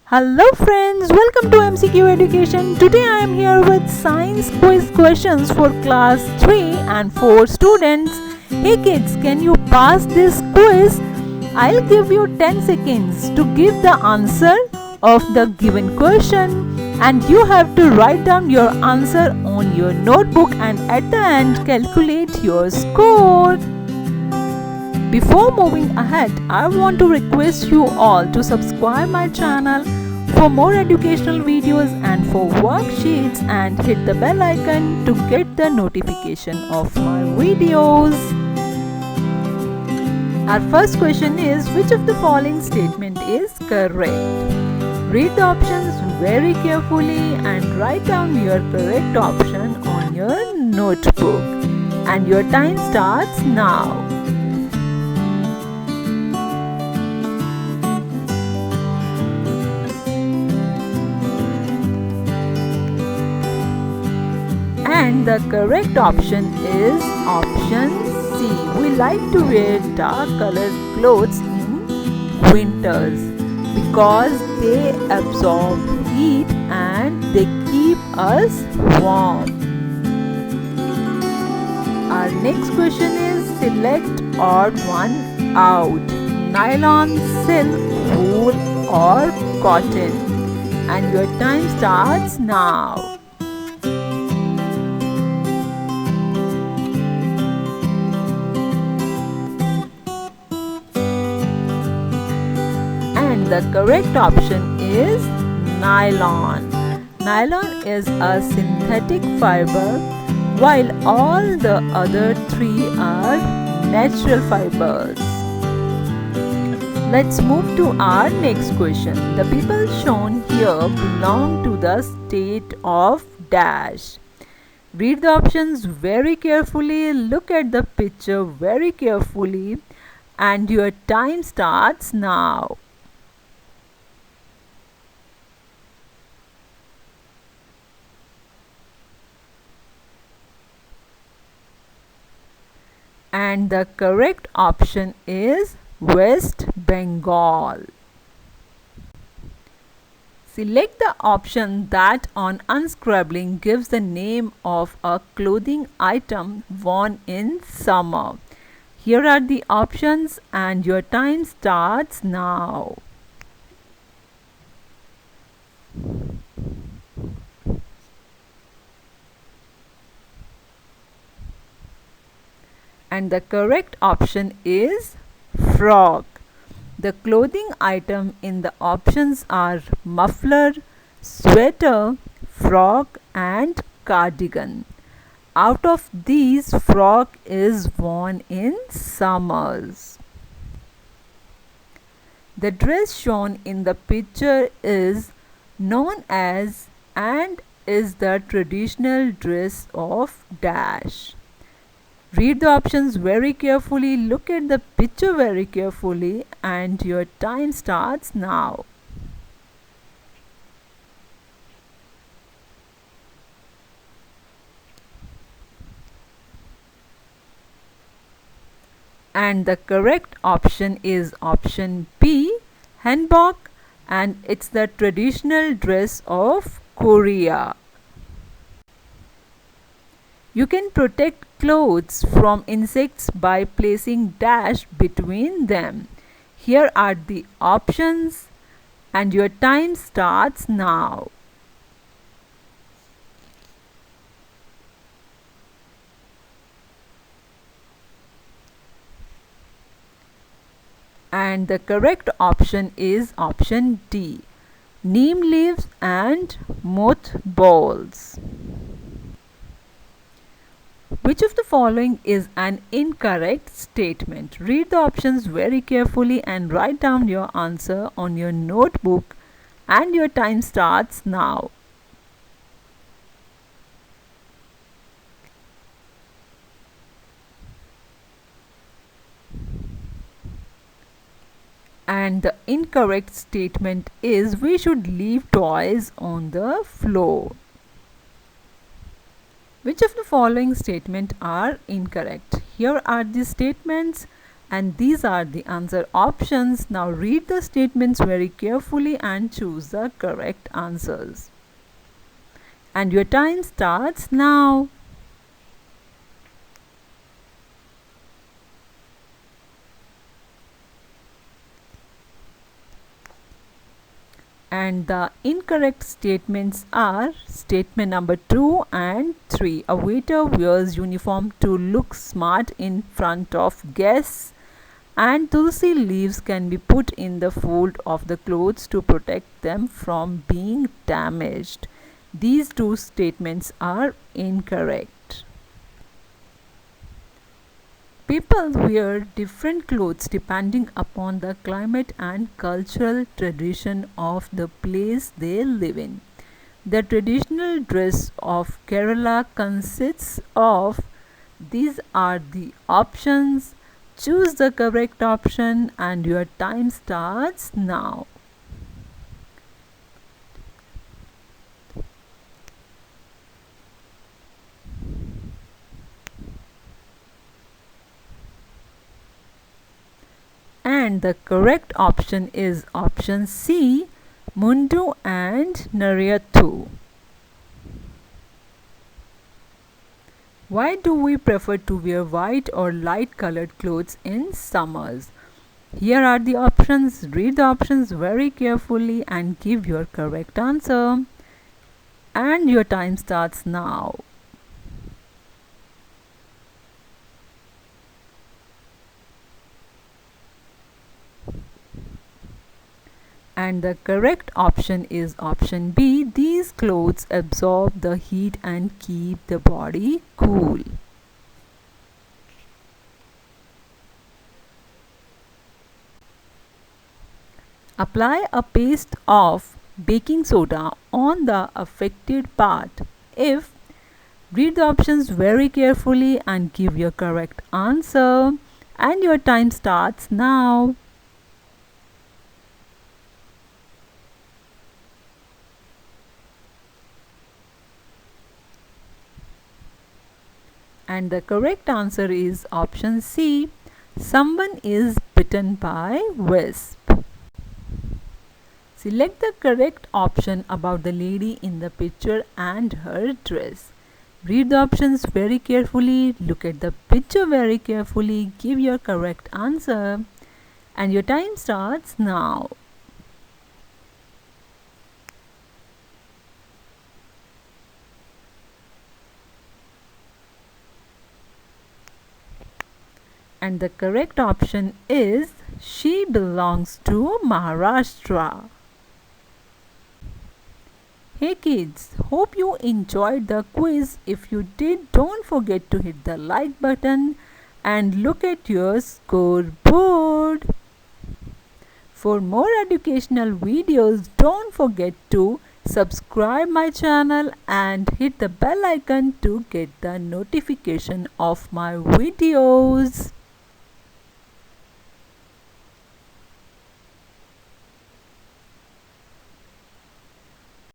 Hello friends, welcome to MCQ Education. Today I am here with science quiz questions for class 3 and 4 students. Hey kids, can you pass this quiz? I'll give you 10 seconds to give the answer of the given question and you have to write down your answer on your notebook and at the end calculate your score. Before moving ahead, I want to request you all to subscribe my channel for more educational videos and for worksheets and hit the bell icon to get the notification of my videos. Our first question is, which of the following statement is correct? Read the options very carefully and write down your correct option on your notebook. And your time starts now. And the correct option is option C. We like to wear dark colored clothes in winters because they absorb heat and they keep us warm. Our next question is, select odd one out. Nylon, silk, wool or cotton. And your time starts now. And the correct option is nylon. Nylon is a synthetic fiber while all the other three are natural fibers. Let's move to our next question. The people shown here belong to the state of dash. Read the options very carefully, look at the picture very carefully and your time starts now. And the correct option is West Bengal. Select the option that on unscrabbling gives the name of a clothing item worn in summer. Here are the options and your time starts now. And the correct option is frock. The clothing item in the options are muffler, sweater, frock and cardigan. Out of these, frock is worn in summers. The dress shown in the picture is known as and is the traditional dress of dash. Read the options very carefully, look at the picture very carefully and your time starts now. And the correct option is option B, hanbok, and it's the traditional dress of Korea. You can protect clothes from insects by placing dash between them. Here are the options and your time starts now. And the correct option is option D, neem leaves and mothballs. Which of the following is an incorrect statement? Read the options very carefully and write down your answer on your notebook and your time starts now. And the incorrect statement is, we should leave toys on the floor. Which of the following statements are incorrect? Here are the statements And these are the answer options. Now read the statements very carefully and choose the correct answers. And your time starts now. And the incorrect statements are statement number 2 and 3. A waiter wears uniform to look smart in front of guests, and tulsi leaves can be put in the fold of the clothes to protect them from being damaged. These two statements are incorrect. People wear different clothes depending upon the climate and cultural tradition of the place they live in. The traditional dress of Kerala consists of, these are the options. Choose the correct option and your time starts now. And the correct option is option C, Mundu and Nariyathu. Why do we prefer to wear white or light colored clothes in summers? Here are the options. Read the options very carefully and give your correct answer. And your time starts now. And the correct option is option B. These clothes absorb the heat and keep the body cool. Apply a paste of baking soda on the affected part. If, read the options very carefully and give your correct answer. And your time starts now. And the correct answer is option C. Someone is bitten by wasp. Select the correct option about the lady in the picture and her dress. Read the options very carefully, look at the picture very carefully, give your correct answer, and your time starts now. And the correct option is she belongs to Maharashtra. Hey kids, hope you enjoyed the quiz. If you did, don't forget to hit the like button and look at your scoreboard. For more educational videos, don't forget to subscribe my channel and hit the bell icon to get the notification of my videos.